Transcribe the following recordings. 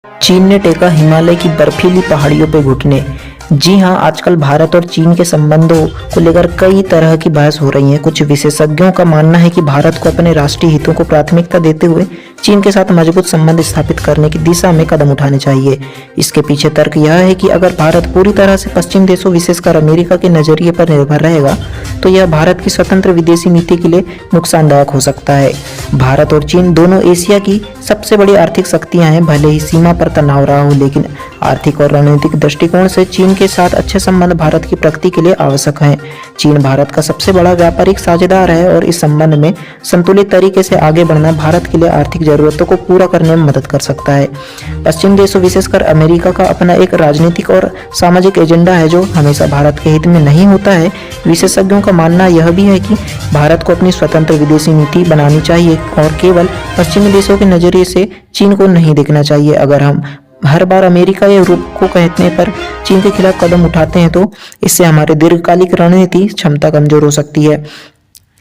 चीन ने टेका हिमालय की बर्फीली पहाड़ियों पे घुटने। जी हां, आजकल भारत और चीन के संबंधों को लेकर कई तरह की बहस हो रही है। कुछ विशेषज्ञों का मानना है कि भारत को अपने राष्ट्रीय हितों को प्राथमिकता देते हुए चीन के साथ मजबूत संबंध स्थापित करने की दिशा में कदम उठाने चाहिए। इसके पीछे तर्क यह है कि अगर भारत पूरी तरह से पश्चिम देशों, विशेषकर अमेरिका के नजरिए पर निर्भर रहेगा, तो यह भारत की स्वतंत्र विदेशी नीति के लिए नुकसानदायक हो सकता है। भारत और चीन दोनों एशिया की सबसे बड़ी आर्थिक शक्तियां हैं। भले ही सीमा पर तनाव रहा हो, लेकिन आर्थिक और रणनीतिक दृष्टिकोण से चीन के साथ अच्छे संबंध भारत की प्रगति के लिए आवश्यक हैं। चीन भारत का सबसे बड़ा व्यापारिक साझेदार है और इस संबंध में संतुलित तरीके से आगे बढ़ना भारत के लिए आर्थिक जरूरतों को पूरा करने में मदद कर सकता है। पश्चिम देशों, विशेषकर अमेरिका का अपना एक राजनीतिक और सामाजिक एजेंडा है जो हमेशा भारत के हित में नहीं होता है। विशेषज्ञों का मानना यह भी है कि भारत को अपनी स्वतंत्र विदेशी नीति बनानी चाहिए और केवल पश्चिमी देशों के नजरिए से चीन को नहीं देखना चाहिए। अगर हम हर बार अमेरिका या यूरोप को कहने पर चीन के खिलाफ कदम उठाते हैं तो इससे हमारी दीर्घकालिक रणनीति क्षमता कमजोर हो सकती है।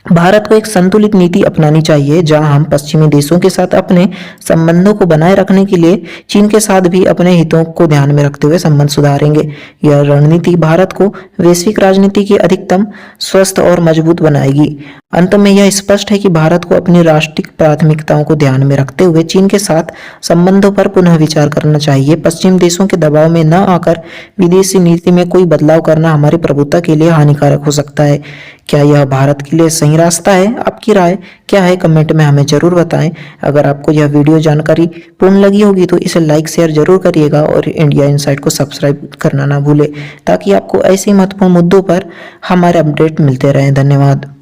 भारत को एक संतुलित नीति अपनानी चाहिए, जहां हम पश्चिमी देशों के साथ अपने संबंधों को बनाए रखने के लिए चीन के साथ भी अपने हितों को ध्यान में रखते हुए संबंध सुधारेंगे। यह रणनीति भारत को वैश्विक राजनीति की अधिकतम स्वस्थ और मजबूत बनाएगी। अंत में यह स्पष्ट है कि भारत को अपनी राष्ट्रीय प्राथमिकताओं को ध्यान में रखते हुए चीन के साथ संबंधों पर पुनः विचार करना चाहिए। पश्चिम देशों के दबाव में न आकर विदेशी नीति में कोई बदलाव करना हमारी प्रभुत्व के लिए हानिकारक हो सकता है। क्या यह भारत के लिए सही रास्ता है? आपकी राय क्या है? कमेंट में हमें जरूर बताएं। अगर आपको यह वीडियो जानकारी पूर्ण लगी होगी तो इसे लाइक शेयर जरूर करिएगा और इंडिया इनसाइट को सब्सक्राइब करना ना भूलें, ताकि आपको ऐसे महत्वपूर्ण मुद्दों पर हमारे अपडेट मिलते रहें। धन्यवाद।